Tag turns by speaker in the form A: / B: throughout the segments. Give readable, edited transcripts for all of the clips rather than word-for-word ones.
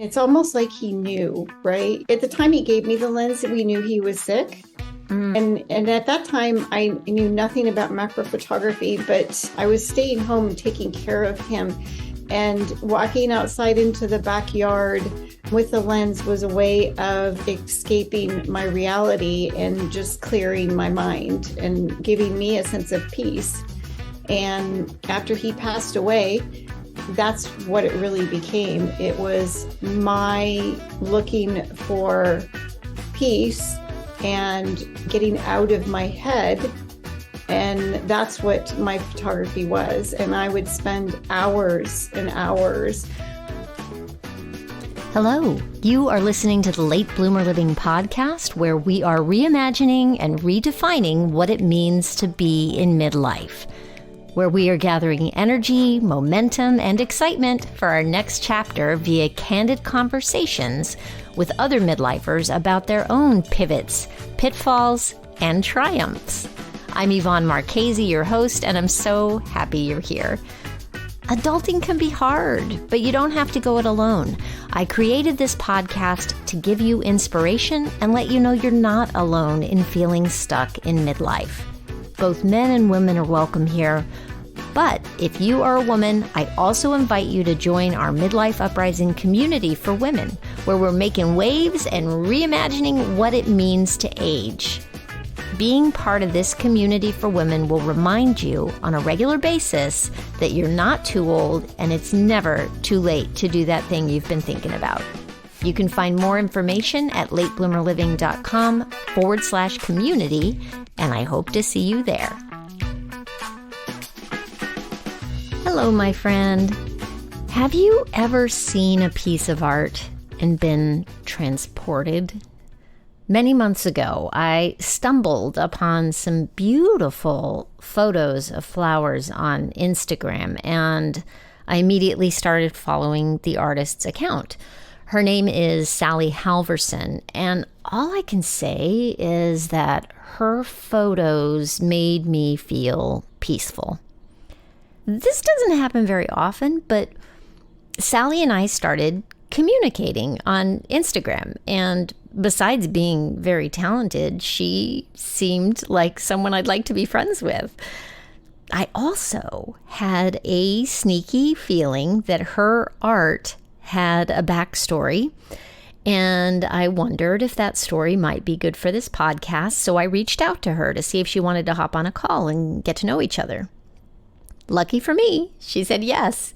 A: It's almost like he knew, right? At the time he gave me the lens, we knew he was sick. And at that time, I knew nothing about macro photography, but I was staying home and taking care of him. And walking outside into the backyard with the lens was a way of escaping my reality and just clearing my mind and giving me a sense of peace. And after he passed away, that's what it really became. It was my looking for peace and getting out of my head. And that's what my photography was. And I would spend hours and hours.
B: Hello, you are listening to the Late Bloomer Living podcast, where we are reimagining and redefining what it means to be in midlife, where we are gathering energy, momentum, and excitement for our next chapter via candid conversations with other midlifers about their own pivots, pitfalls, and triumphs. I'm Yvonne Marchese, your host, and I'm so happy you're here. Adulting can be hard, but you don't have to go it alone. I created this podcast to give you inspiration and let you know you're not alone in feeling stuck in midlife. Both men and women are welcome here. But if you are a woman, I also invite you to join our Midlife Uprising community for women, where we're making waves and reimagining what it means to age. Being part of this community for women will remind you on a regular basis that you're not too old and it's never too late to do that thing you've been thinking about. You can find more information at latebloomerliving.com/community, and I hope to see you there. Hello, my friend. Have you ever seen a piece of art and been transported? Many months ago, I stumbled upon some beautiful photos of flowers on Instagram, and I immediately started following the artist's account. Her name is Sally Halvorsen, and all I can say is that her photos made me feel peaceful. This doesn't happen very often, but Sally and I started communicating on Instagram, and besides being very talented, she seemed like someone I'd like to be friends with. I also had a sneaky feeling that her art had a backstory, and I wondered if that story might be good for this podcast, so I reached out to her to see if she wanted to hop on a call and get to know each other. Lucky for me, she said yes,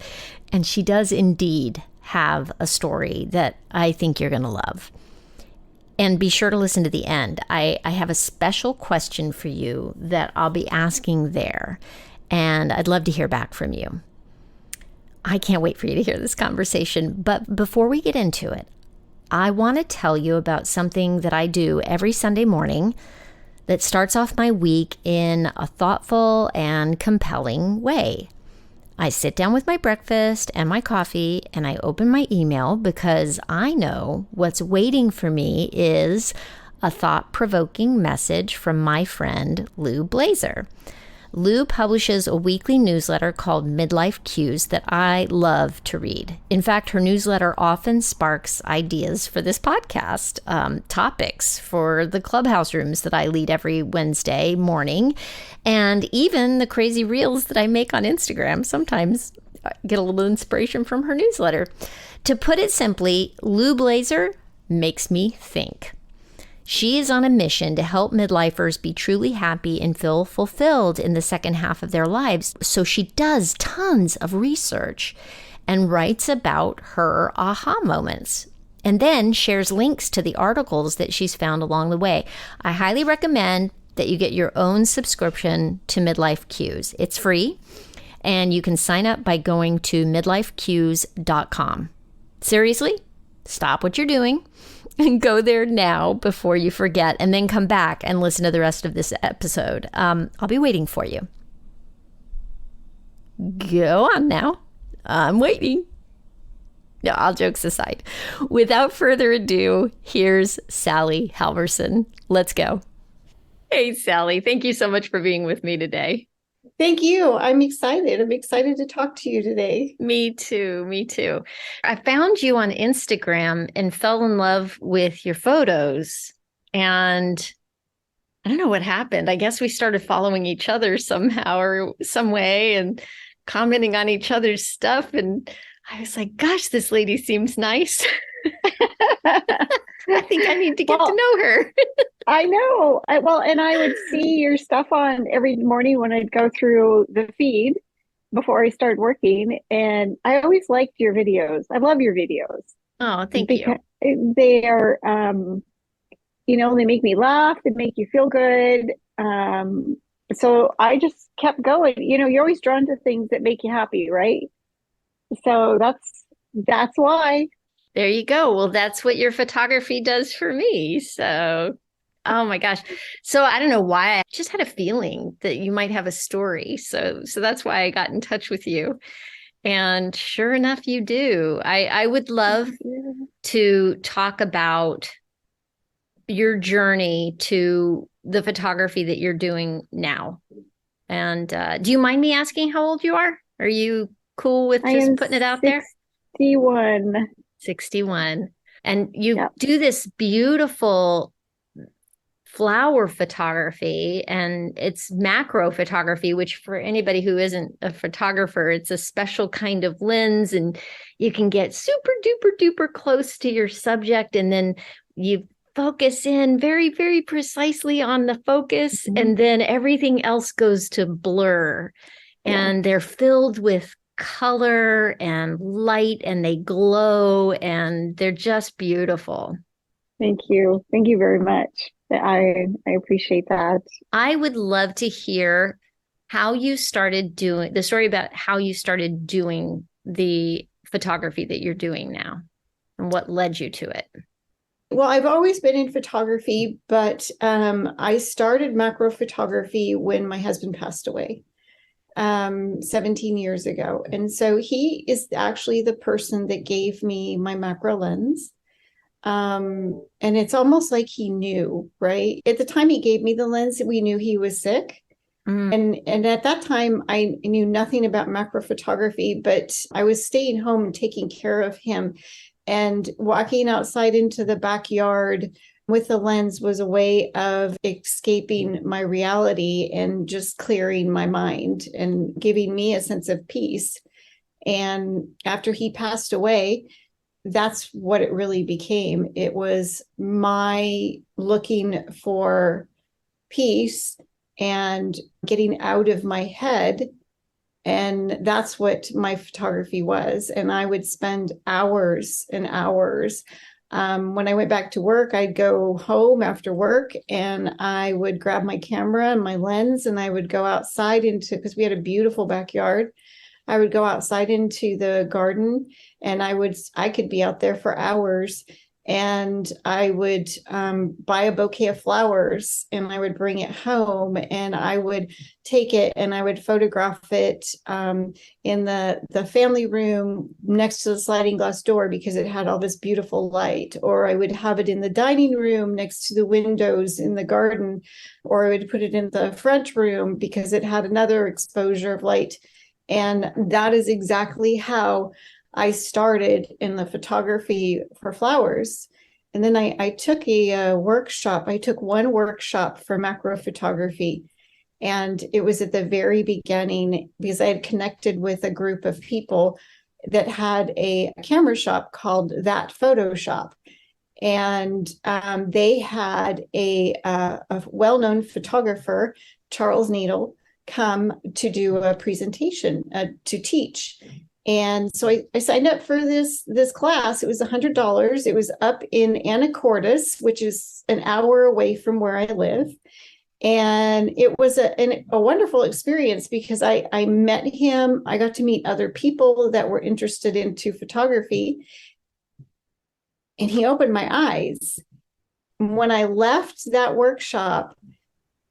B: and she does indeed have a story that I think you're going to love. And be sure to listen to the end. I have a special question for you that I'll be asking there, and I'd love to hear back from you. I can't wait for you to hear this conversation, but before we get into it, I want to tell you about something that I do every Sunday morning that starts off my week in a thoughtful and compelling way. I sit down with my breakfast and my coffee, and I open my email because I know what's waiting for me is a thought-provoking message from my friend Lou Blazer. Lou publishes a weekly newsletter called Midlife Cues that I love to read. In fact, her newsletter often sparks ideas for this podcast, topics for the clubhouse rooms that I lead every Wednesday morning, and even the crazy reels that I make on Instagram. Sometimes I get a little inspiration from her newsletter. To put it simply, Lou Blazer makes me think. She is on a mission to help midlifers be truly happy and feel fulfilled in the second half of their lives. So she does tons of research and writes about her aha moments, and then shares links to the articles that she's found along the way. I highly recommend that you get your own subscription to Midlife Cues. It's free, and you can sign up by going to midlifecues.com. Seriously, stop what you're doing and go there now before you forget, and then come back and listen to the rest of this episode. I'll be waiting for you. Go on now. I'm waiting. No, all jokes aside. Without further ado, here's Sally Halvorsen. Let's go. Hey, Sally. Thank you so much for being with me today.
A: Thank you. I'm excited. I'm excited to talk to you today.
B: Me too. Me too. I found you on Instagram and fell in love with your photos. And I don't know what happened. I guess we started following each other somehow or some way and commenting on each other's stuff. And I was like, gosh, this lady seems nice. I think I need to get to
A: Well,
B: know her.
A: I know. And I would see your stuff on every morning when I'd go through the feed before I started working, and I always liked your videos. I love your videos
B: Oh, thank
A: because
B: you.
A: they are, they make me laugh, they make you feel good. So I just kept going. You're always drawn to things that make you happy, right? So that's why.
B: There you go. Well, that's what your photography does for me. So, oh my gosh. So I don't know why I just had a feeling that you might have a story. So that's why I got in touch with you. And sure enough, you do. I would love to talk about your journey to the photography that you're doing now. And do you mind me asking how old you are? Are you cool with
A: I
B: just
A: am
B: putting it out there?
A: 61.
B: 61. And you
A: Yeah.
B: do this beautiful flower photography, and it's macro photography, which for anybody who isn't a photographer, it's a special kind of lens, and you can get super duper duper close to your subject, and then you focus in very, very precisely on the focus,
A: Mhm.
B: and then everything else goes to blur.
A: Yeah.
B: And they're filled with color and light, and they glow, and they're just beautiful.
A: Thank you. Thank you very much. I appreciate that.
B: I would love to hear how you started doing the story about how you started doing the photography that you're doing now and what led you to it.
A: Well, I've always been in photography, but I started macro photography when my husband passed away 17 years ago. And so he is actually the person that gave me my macro lens. And it's almost like he knew, right? At the time he gave me the lens, we knew he was sick.
B: Mm.
A: And at that time I knew nothing about macro photography, but I was staying home and taking care of him. And walking outside into the backyard with the lens was a way of escaping my reality and just clearing my mind and giving me a sense of peace. And after he passed away, that's what it really became. It was my looking for peace and getting out of my head. And that's what my photography was. And I would spend hours and hours. When I went back to work, I'd go home after work and I would grab my camera and my lens and I would go outside into, because we had a beautiful backyard. I would go outside into the garden and I could be out there for hours, and I would buy a bouquet of flowers and I would bring it home and I would take it and I would photograph it in the family room next to the sliding glass door because it had all this beautiful light, or I would have it in the dining room next to the windows in the garden, or I would put it in the front room because it had another exposure of light. And that is exactly how I started in the photography for flowers. And then I took a workshop. I took one workshop for macro photography. And it was at the very beginning because I had connected with a group of people that had a camera shop called That Photo Shop. And they had a well-known photographer, Charles Needle, come to do a presentation to teach. And so I signed up for this class. It was $100. It was up in Anacortes, which is an hour away from where I live. And it was a wonderful experience because I met him. I got to meet other people that were interested into photography. And he opened my eyes. When I left that workshop,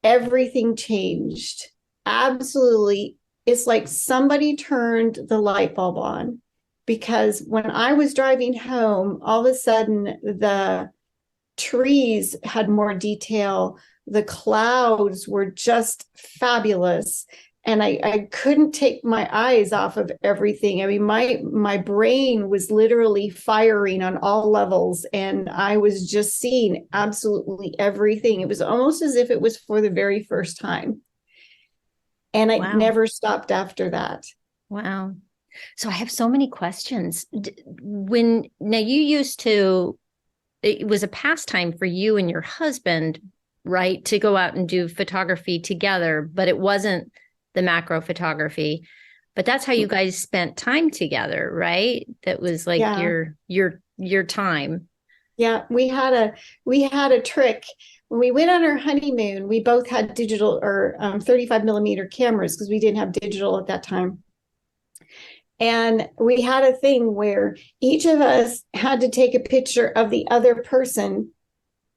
A: everything changed. Absolutely. It's like somebody turned the light bulb on, because when I was driving home, all of a sudden the trees had more detail. The clouds were just fabulous. and I couldn't take my eyes off of everything. I mean, my brain was literally firing on all levels, and I was just seeing absolutely everything. It was almost as if it was for the very first time. And I
B: Wow.
A: never stopped after that.
B: Wow. So I have so many questions. When now you used to, it was a pastime for you and your husband, right, to go out and do photography together, but it wasn't the macro photography. But that's how you guys spent time together, right? That was like
A: Yeah.
B: your time.
A: Yeah, we had a trick. When we went on our honeymoon, we both had digital or 35 millimeter cameras because we didn't have digital at that time. And we had a thing where each of us had to take a picture of the other person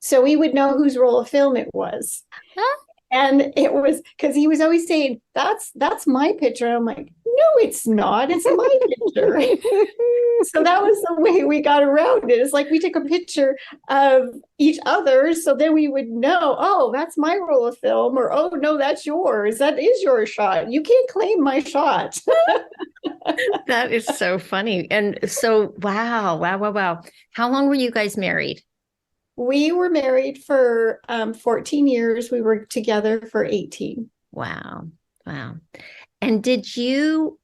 A: so we would know whose roll of film it was.
B: Huh?
A: And it was because he was always saying, that's my picture. And I'm like, no, it's not. It's my picture. So that was the way we got around it. It's like we took a picture of each other so then we would know, oh, that's my roll of film, or oh no, that's yours. That is your shot. You can't claim my shot.
B: That is so funny. And so, wow, wow, wow, wow. How long were you guys married?
A: We were married for 14 years. We were together for 18.
B: Wow, wow. And did you,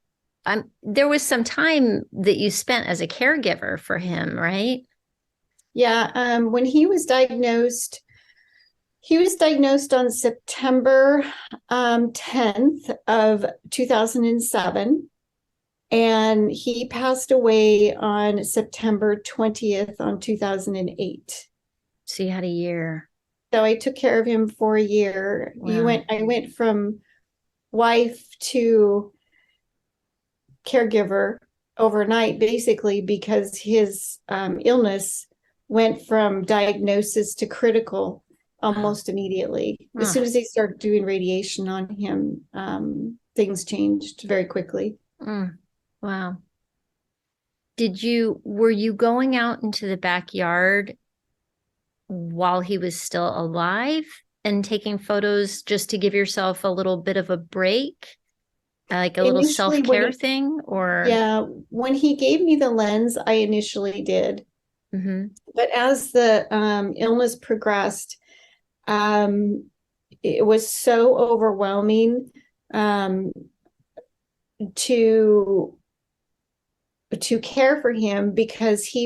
B: there was some time that you spent as a caregiver for him, right?
A: Yeah, when he was diagnosed on September 10th of 2007, and he passed away on September 20th on 2008.
B: So you had a year.
A: So I took care of him for a year.
B: Wow.
A: I went from wife to caregiver overnight, basically, because his illness went from diagnosis to critical almost immediately. As soon as they started doing radiation on him, things changed very quickly.
B: Wow. Were you going out into the backyard while he was still alive and taking photos just to give yourself a little bit of a break, like a little
A: Initially,
B: self-care thing, or?
A: yeah, when he gave me the lens, I initially did.
B: Mm-hmm.
A: But as the illness progressed, um, it was so overwhelming um, to care for him because he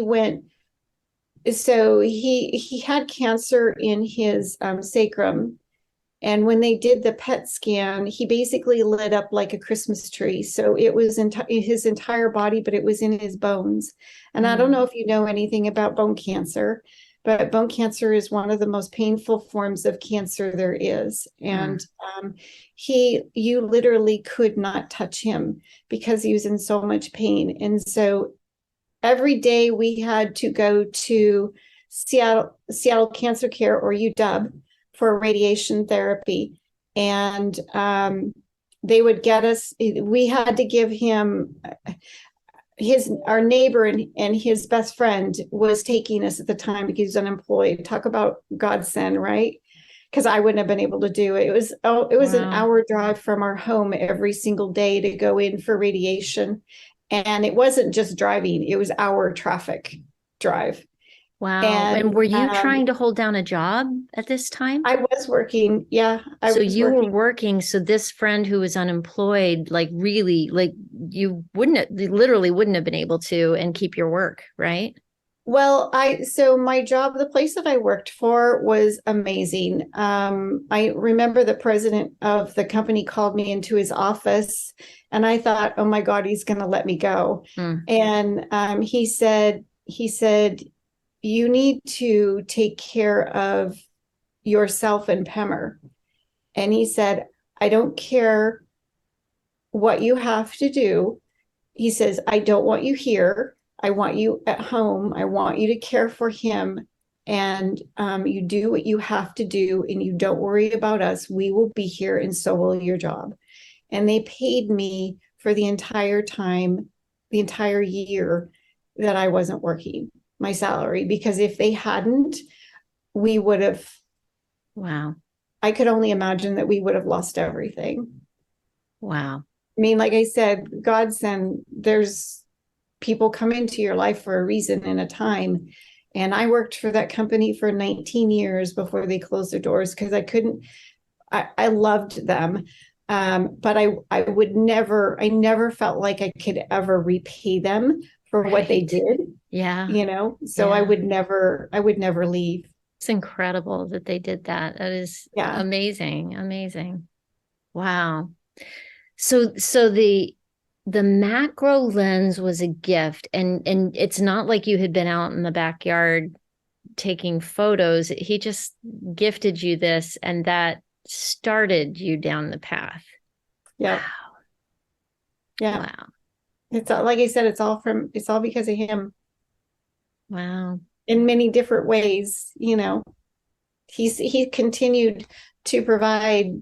A: had cancer in his sacrum. And when they did the PET scan, he basically lit up like a Christmas tree. So it was in his entire body, but it was in his bones. And I don't know if you know anything about bone cancer, but bone cancer is one of the most painful forms of cancer there is. And you literally could not touch him because he was in so much pain. And so every day we had to go to Seattle Cancer Care, or UW, for radiation therapy. And they would get us, we had to give him our neighbor and his best friend was taking us at the time because he was unemployed. Talk about godsend, right? Because I wouldn't have been able to do it. It was an hour drive from our home every single day to go in for radiation. And it wasn't just driving, it was hour traffic drive.
B: Wow. And were you trying to hold down a job at this time?
A: I was working. Yeah, I
B: So
A: was
B: you were
A: working.
B: working. So this friend who was unemployed, like really, like you literally wouldn't have been able to and keep your work, right?
A: Well, so my job, the place that I worked for was amazing. I remember the president of the company called me into his office, and I thought, oh my God, he's going to let me go. And he said, you need to take care of yourself and Pemmer. And he said, I don't care what you have to do. He says, I don't want you here. I want you at home. I want you to care for him. And you do what you have to do, and you don't worry about us. We will be here, and so will your job. And they paid me for the entire time, the entire year that I wasn't working, my salary, because if they hadn't, we would have.
B: Wow.
A: I could only imagine that we would have lost everything.
B: Wow.
A: I mean, like I said, God send, there's people come into your life for a reason and a time. And I worked for that company for 19 years before they closed their doors because I loved them. But I would never, I never felt like I could ever repay them for what they
B: Right.
A: did,
B: Yeah.
A: So
B: Yeah.
A: I would never leave.
B: It's incredible that they did that. That is
A: Yeah.
B: amazing. Amazing. Wow. So the macro lens was a gift, and it's not like you had been out in the backyard taking photos. He just gifted you this, and that started you down the path.
A: Yeah.
B: Wow.
A: Yeah.
B: Wow.
A: It's all, like I said, it's all because of him
B: Wow.
A: in many different ways, he continued to provide,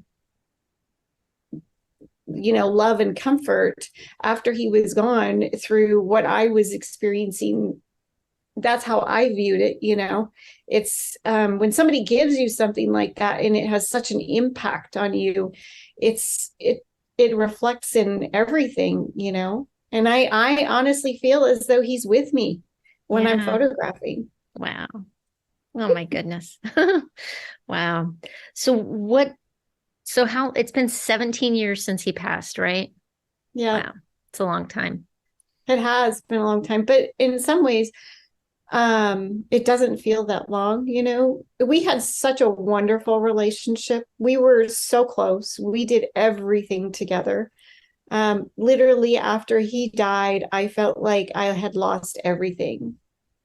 A: love and comfort after he was gone through what I was experiencing. That's how I viewed it. It's when somebody gives you something like that and it has such an impact on you, it reflects in everything. And I honestly feel as though he's with me when I'm
B: Yeah.
A: photographing.
B: Wow. Oh my goodness. Wow. So what, so how, it's been 17 years since he passed, right?
A: Yeah,
B: Wow. It's a long time.
A: it has been a long time, but in some ways, it doesn't feel that long. We had such a wonderful relationship. We were so close. We did everything together. Literally after he died, I felt like I had lost everything.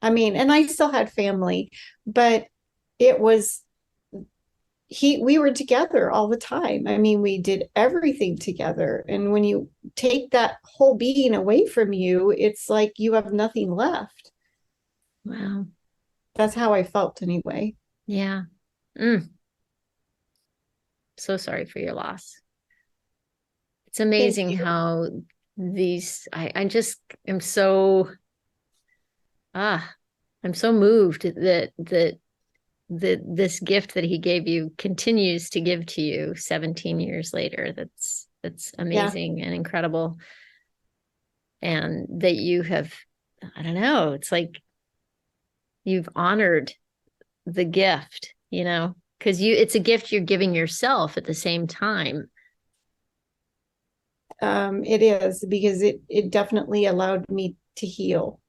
A: I mean, and I still had family, but it was we were together all the time. I mean, we did everything together. And when you take that whole being away from you, it's like you have nothing left.
B: Wow.
A: That's how I felt anyway.
B: Yeah. Mm. So sorry for your loss. It's
A: Thank
B: amazing
A: you.
B: how these, I just am so, ah, I'm so moved that this gift that he gave you continues to give to you 17 years later. That's
A: Yeah.
B: amazing and incredible. And that you have, I don't know, it's like you've honored the gift, because it's a gift you're giving yourself at the same time.
A: It is because it definitely allowed me to heal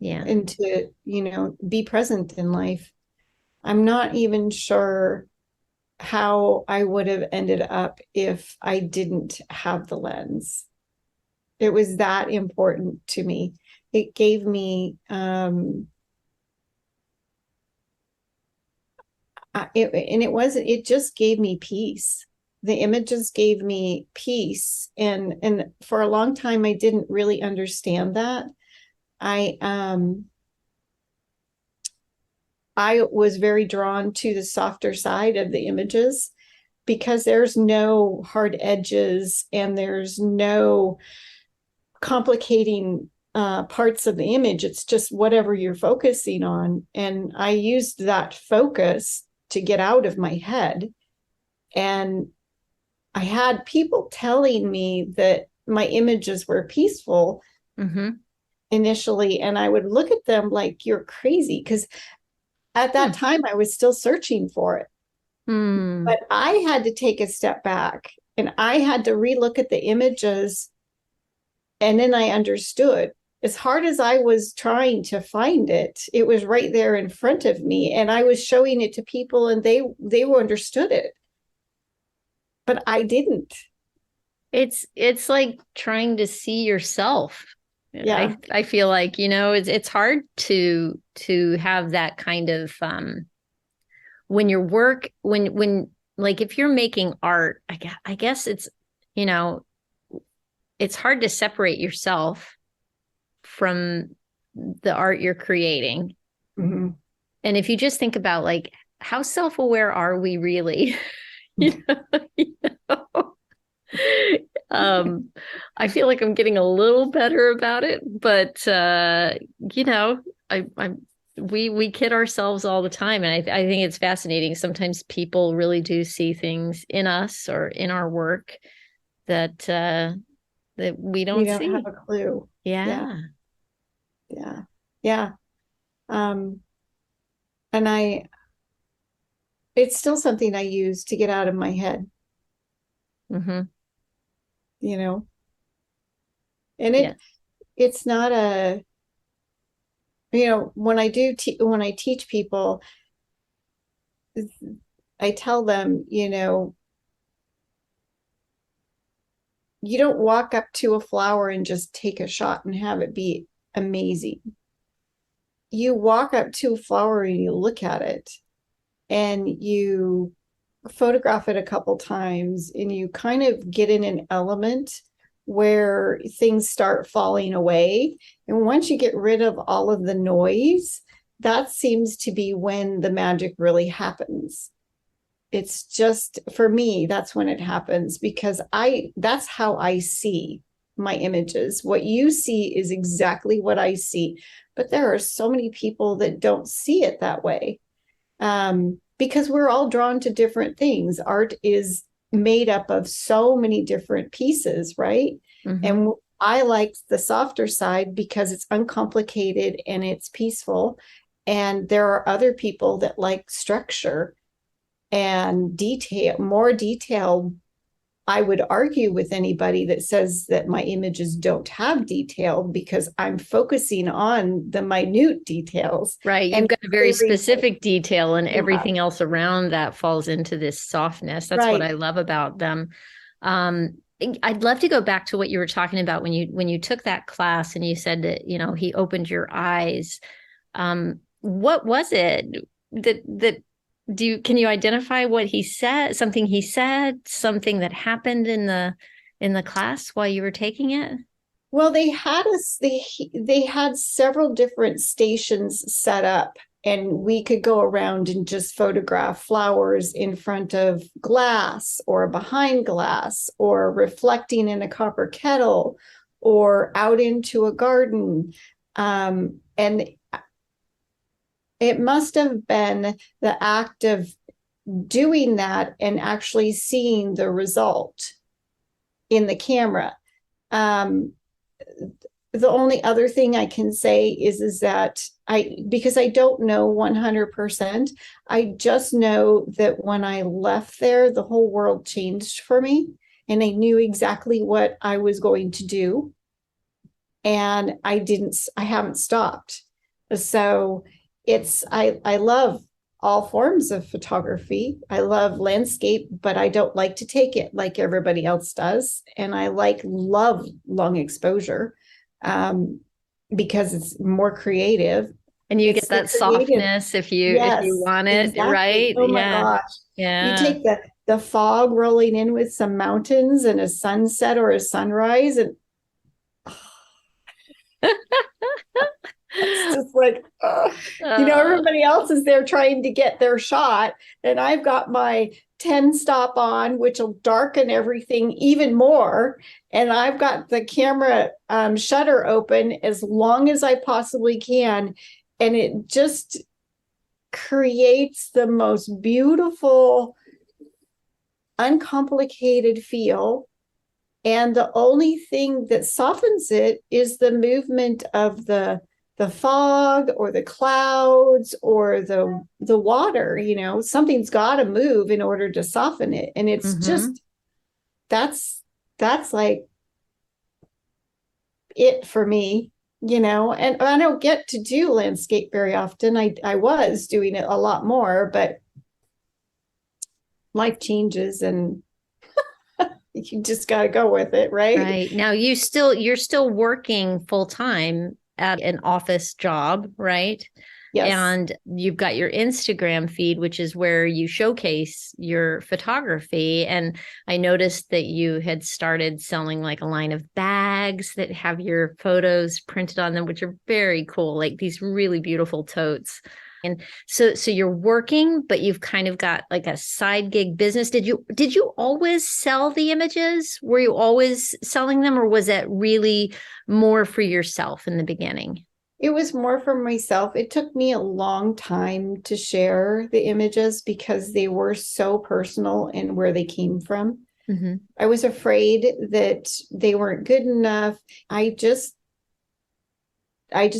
B: Yeah.
A: and to, be present in life. I'm not even sure how I would have ended up if I didn't have the lens. It was that important to me. It gave me it just gave me peace. The images gave me peace, and for a long time I didn't really understand that. I was very drawn to the softer side of the images because there's no hard edges and there's no complicating parts of the image. It's just whatever you're focusing on. And I used that focus to get out of my head. And I had people telling me that my images were peaceful
B: Mm-hmm.
A: initially. And I would look at them like, you're crazy. Because at that
B: Hmm.
A: time, I was still searching for it.
B: Hmm.
A: But I had to take a step back and I had to relook at the images. And then I understood. As hard as I was trying to find it, it was right there in front of me. And I was showing it to people and they understood it. But I didn't.
B: It's like trying to see yourself.
A: Yeah.
B: I feel like, it's hard to have that kind of when your work when like if you're making art, I guess you know, it's hard to separate yourself from the art you're creating.
A: Mm-hmm.
B: And if you just think about like how self-aware are we really? You know, you know? Um, I feel like I'm getting a little better about it, but you know, we kid ourselves all the time, and I think it's fascinating. Sometimes people really do see things in us or in our work that we
A: We
B: don't
A: don't have
B: see.
A: a clue. Yeah,
B: Yeah.
A: yeah, yeah. Um, and it's still something I use to get out of my head,
B: Mm-hmm.
A: you know, and
B: Yeah.
A: it's not a, when when I teach people, I tell them, you don't walk up to a flower and just take a shot and have it be amazing. You walk up to a flower and you look at it and you photograph it a couple times and you kind of get in an element where things start falling away. And once you get rid of all of the noise, that seems to be when the magic really happens. It's just, for me, that's when it happens, because that's how I see my images. What you see is exactly what I see, but there are so many people that don't see it that way, because we're all drawn to different things. Art is made up of so many different pieces, right?
B: Mm-hmm.
A: And I like the softer side because it's uncomplicated and it's peaceful. And there are other people that like structure and more detail. I would argue with anybody that says that my images don't have detail, because I'm focusing on the minute details.
B: Right. You've
A: And
B: got a very specific detail, and everything else around that falls into this softness. That's what I love about them. I'd love to go back to what you were talking about when you took that class and you said that, he opened your eyes. What was it that can you identify what he said, something that happened in the class while you were taking it?
A: Well, they had several different stations set up, and we could go around and just photograph flowers in front of glass or behind glass or reflecting in a copper kettle or out into a garden. And it must have been the act of doing that and actually seeing the result in the camera. The only other thing I can say is that because I don't know 100%, I just know that when I left there, the whole world changed for me, and I knew exactly what I was going to do. And I haven't stopped. So I love all forms of photography. I love landscape, but I don't like to take it like everybody else does. And I love long exposure, because it's more creative.
B: And you
A: It's
B: get that softness if you want it,
A: exactly.
B: right?
A: Oh my gosh.
B: Yeah.
A: You take the fog rolling in with some mountains and a sunset or a sunrise, and it's just like, everybody else is there trying to get their shot, and I've got my 10 stop on, which will darken everything even more. And I've got the camera shutter open as long as I possibly can. And it just creates the most beautiful, uncomplicated feel. And the only thing that softens it is the movement of the fog or the clouds or the water. Something's got to move in order to soften it. And it's just, that's like it for me, and I don't get to do landscape very often. I was doing it a lot more, but life changes and you just got to go with it, right?
B: Right. Now you're still working full time at an office job, right?
A: Yes.
B: And you've got your Instagram feed, which is where you showcase your photography. And I noticed that you had started selling like a line of bags that have your photos printed on them, which are very cool, like these really beautiful totes. And so you're working, but you've kind of got like a side gig business. Did you always sell the images? Were you always selling them, or was it really more for yourself in the beginning?
A: It was more for myself. It took me a long time to share the images because they were so personal and where they came from. I was afraid that they weren't good enough. I just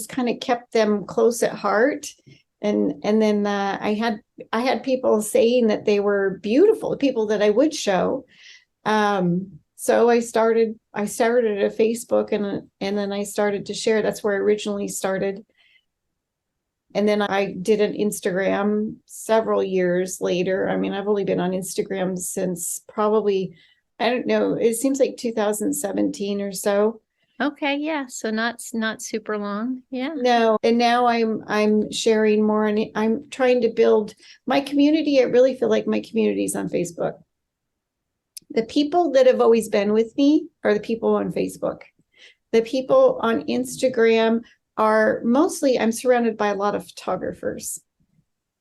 A: kind of kept them close at heart. And then I had people saying that they were beautiful, the people that I would show. So I started a Facebook, and then I started to share. That's where I originally started. And then I did an Instagram several years later. I mean, I've only been on Instagram since probably, I don't know, it seems like 2017 or so.
B: Okay, yeah. So not super long. Yeah.
A: No, and now I'm sharing more, and I'm trying to build my community. I really feel like my community is on Facebook. The people that have always been with me are the people on Facebook. The people on Instagram are mostly, I'm surrounded by a lot of photographers,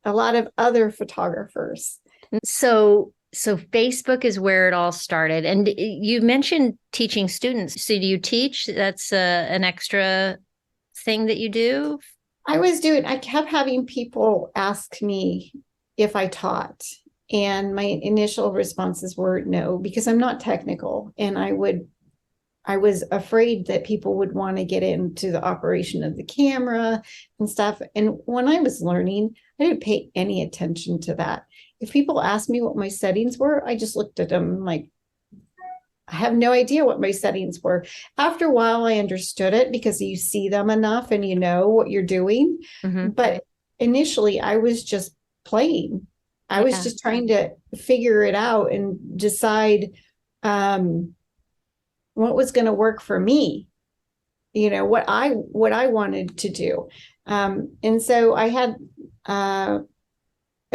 A: a lot of other photographers.
B: So Facebook is where it all started. And you mentioned teaching students. So do you teach? That's an extra thing that you do?
A: I kept having people ask me if I taught. And my initial responses were no, because I'm not technical. And I was afraid that people would want to get into the operation of the camera and stuff. And when I was learning, I didn't pay any attention to that. If people asked me what my settings were, I just looked at them like, I have no idea what my settings were. After a while, I understood it because you see them enough and you know what you're doing. But initially, I was just playing. I was just trying to figure it out and decide what was going to work for me, what I wanted to do. And so I had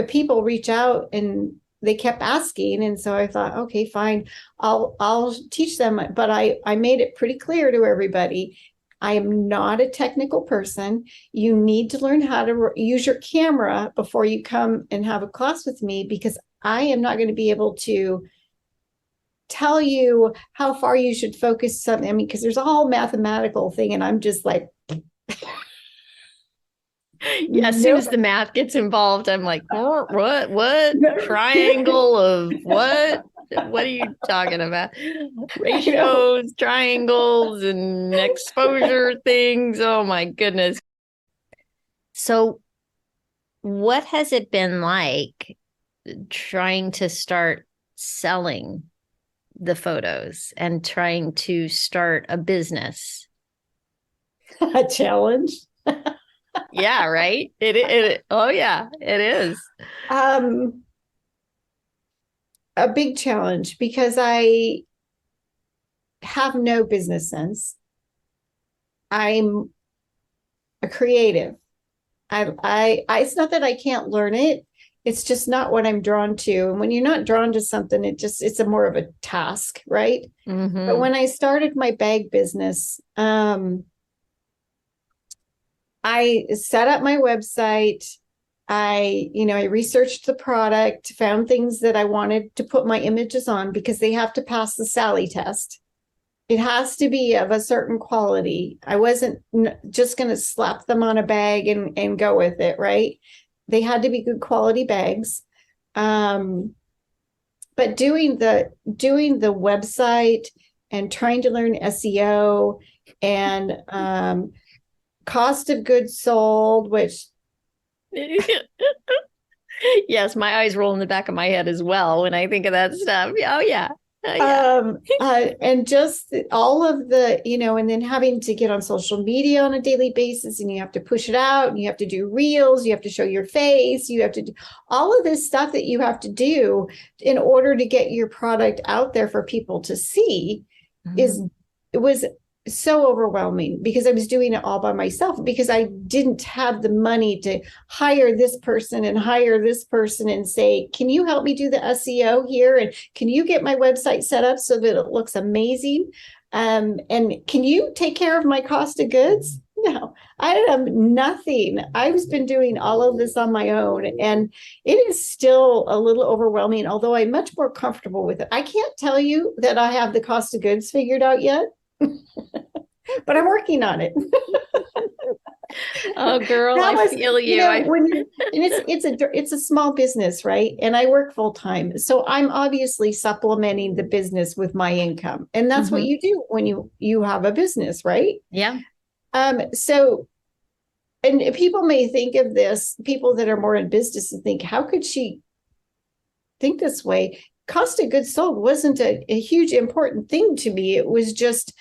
A: people reach out, and they kept asking. And so I thought, okay, fine, I'll teach them. But I made it pretty clear to everybody, I am not a technical person. You need to learn how to use your camera before you come and have a class with me, because I am not going to be able to tell you how far you should focus something. I mean, because there's a whole mathematical thing, and I'm just like,
B: yeah, as soon as the math gets involved, I'm like, what triangle of what are you talking about? Ratios, triangles, and exposure things. Oh my goodness. So what has it been like trying to start selling the photos and trying to start a business?
A: A challenge.
B: Yeah, right. Oh yeah, it is.
A: A big challenge, because I have no business sense. I'm a creative. It's not that I can't learn it. It's just not what I'm drawn to. And when you're not drawn to something, it's a more of a task, right? But when I started my bag business, I set up my website. I researched the product, found things that I wanted to put my images on, because they have to pass the Sally test. It has to be of a certain quality. I wasn't just going to slap them on a bag and go with it, right? They had to be good quality bags. But doing the website and trying to learn SEO and cost of goods sold, which
B: yes, my eyes roll in the back of my head as well when I think of that stuff. Oh yeah.
A: And just all of the, and then having to get on social media on a daily basis, and you have to push it out, and you have to do reels, you have to show your face, you have to do all of this stuff that you have to do in order to get your product out there for people to see. It was so overwhelming, because I was doing it all by myself, because I didn't have the money to hire this person and say, can you help me do the SEO here? And can you get my website set up so that it looks amazing? And can you take care of my cost of goods? No, I have nothing. I've been doing all of this on my own, and it is still a little overwhelming, although I'm much more comfortable with it. I can't tell you that I have the cost of goods figured out yet. But I'm working on it.
B: Oh, girl,
A: That
B: I
A: was,
B: feel you.
A: when you and it's a small business, right? And I work full time, so I'm obviously supplementing the business with my income, and that's what you do when you have a business, right?
B: Yeah.
A: So, and people may think of this, people that are more in business, and think, how could she think this way? Cost of goods sold wasn't a huge important thing to me. It was just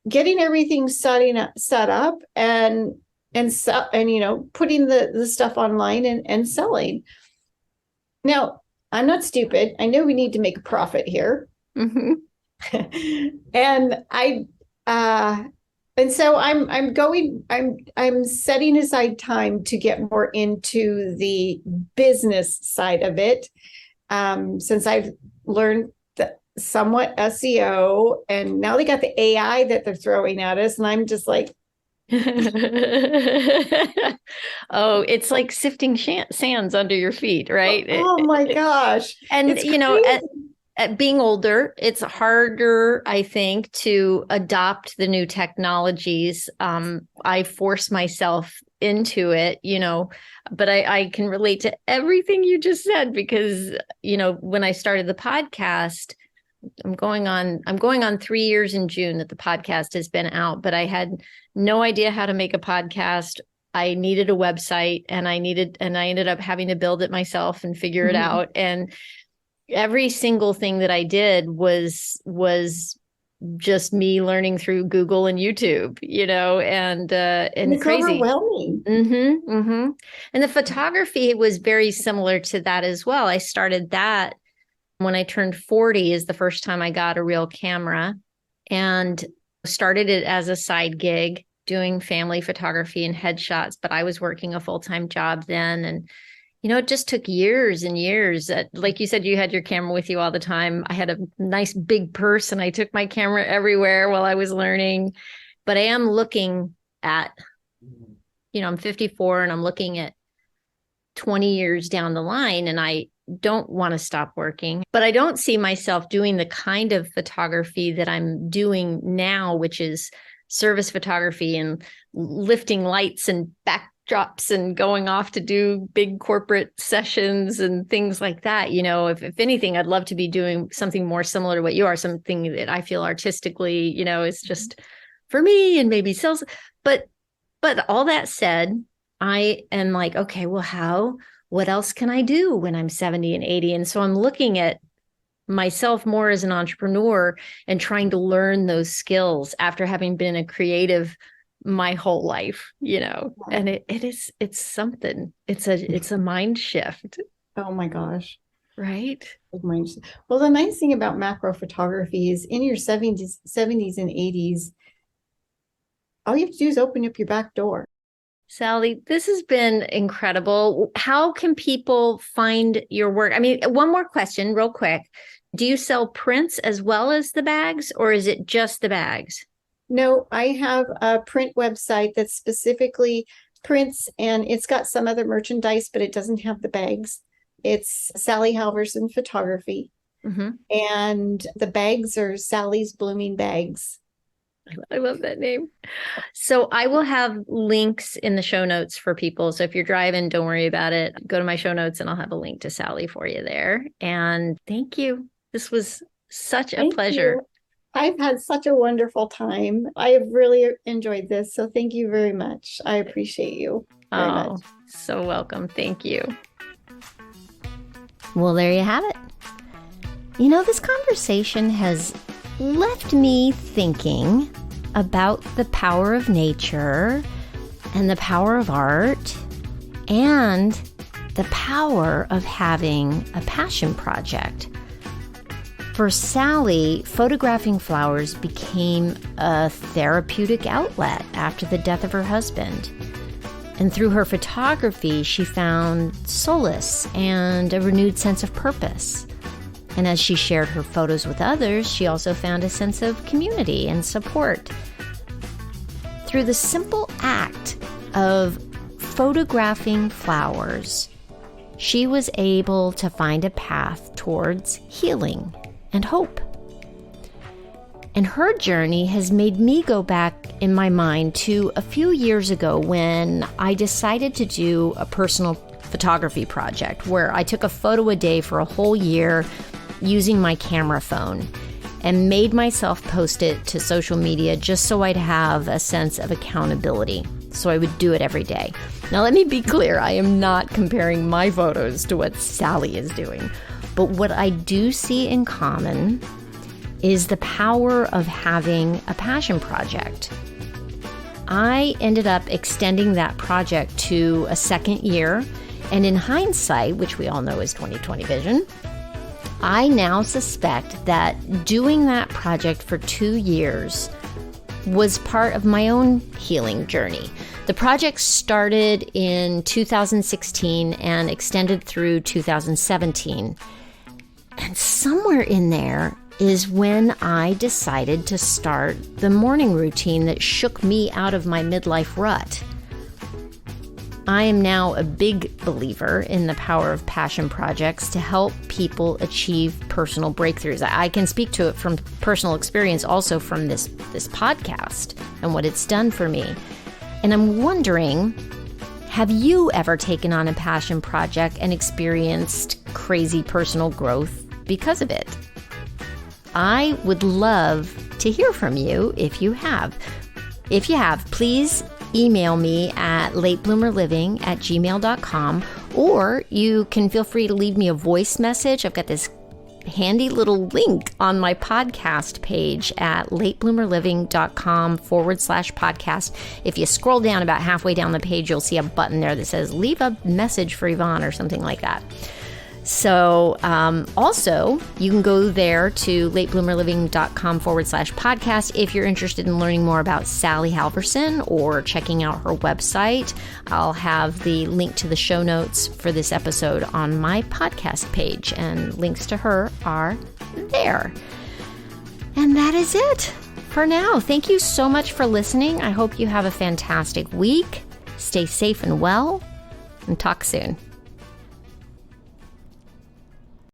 A: getting everything set up and putting the stuff online and selling. Now, I'm not stupid. I know we need to make a profit here.
B: Mm-hmm.
A: and I and so I'm setting aside time to get more into the business side of it. Since I've learned somewhat SEO, and now they got the AI that they're throwing at us, and I'm just like,
B: oh, it's like sifting sands under your feet, right?
A: Oh my gosh.
B: And, at being older, it's harder, I think, to adopt the new technologies. I force myself into it, but I can relate to everything you just said because, when I started the podcast, I'm going on 3 years in June that the podcast has been out, but I had no idea how to make a podcast. I needed a website and I ended up having to build it myself and figure it out. And every single thing that I did was just me learning through Google and YouTube, and
A: it's
B: crazy.
A: Overwhelming.
B: And the photography was very similar to that as well. I started that when I turned 40 is the first time I got a real camera, and started it as a side gig doing family photography and headshots. But I was working a full-time job then. And, it just took years and years. Like you said, you had your camera with you all the time. I had a nice big purse and I took my camera everywhere while I was learning. But I am looking at, I'm 54 and I'm looking at 20 years down the line, and I don't want to stop working, but I don't see myself doing the kind of photography that I'm doing now, which is service photography and lifting lights and backdrops and going off to do big corporate sessions and things like that. If anything, I'd love to be doing something more similar to what you are, something that I feel artistically, is just for me and maybe sells. But all that said, I am like, okay, well, what else can I do when I'm 70 and 80? And so I'm looking at myself more as an entrepreneur and trying to learn those skills after having been a creative my whole life, and it's something, it's a mind shift.
A: Oh my gosh.
B: Right.
A: Well, the nice thing about macro photography is in your 70s and 80s, all you have to do is open up your back door.
B: Sally, this has been incredible. How can people find your work? I mean, one more question real quick. Do you sell prints as well as the bags, or is it just the bags?
A: No, I have a print website that's specifically prints, and it's got some other merchandise, but it doesn't have the bags. It's Sally Halvorsen Photography. And the bags are Sally's Blooming Bags.
B: I love that name. So I will have links in the show notes for people. So if you're driving, don't worry about it. Go to my show notes and I'll have a link to Sally for you there. And thank you. This was such a pleasure.
A: I've had such a wonderful time. I have really enjoyed this. So thank you very much. I appreciate you very much.
B: So welcome. Thank you. Well, there you have it. This conversation has left me thinking about the power of nature and the power of art and the power of having a passion project. For Sally, photographing flowers became a therapeutic outlet after the death of her husband. And through her photography, she found solace and a renewed sense of purpose. And as she shared her photos with others, she also found a sense of community and support. Through the simple act of photographing flowers, she was able to find a path towards healing and hope. And her journey has made me go back in my mind to a few years ago when I decided to do a personal photography project where I took a photo a day for a whole year using my camera phone and made myself post it to social media just so I'd have a sense of accountability. So I would do it every day. Now, let me be clear. I am not comparing my photos to what Sally is doing. But what I do see in common is the power of having a passion project. I ended up extending that project to a second year, and in hindsight, which we all know is 20/20 vision, I now suspect that doing that project for 2 years was part of my own healing journey. The project started in 2016 and extended through 2017. And somewhere in there is when I decided to start the morning routine that shook me out of my midlife rut. I am now a big believer in the power of passion projects to help people achieve personal breakthroughs. I can speak to it from personal experience, also from this podcast and what it's done for me. And I'm wondering, have you ever taken on a passion project and experienced crazy personal growth because of it? I would love to hear from you if you have. If you have, please email me at latebloomerliving@gmail.com, or you can feel free to leave me a voice message. I've got this handy little link on my podcast page at latebloomerliving.com/podcast. If you scroll down about halfway down the page, you'll see a button there that says leave a message for Yvonne or something like that. So also, you can go there to latebloomerliving.com/podcast if you're interested in learning more about Sally Halvorsen or checking out her website. I'll have the link to the show notes for this episode on my podcast page, and links to her are there. And that is it for now. Thank you so much for listening. I hope you have a fantastic week. Stay safe and well, and talk soon.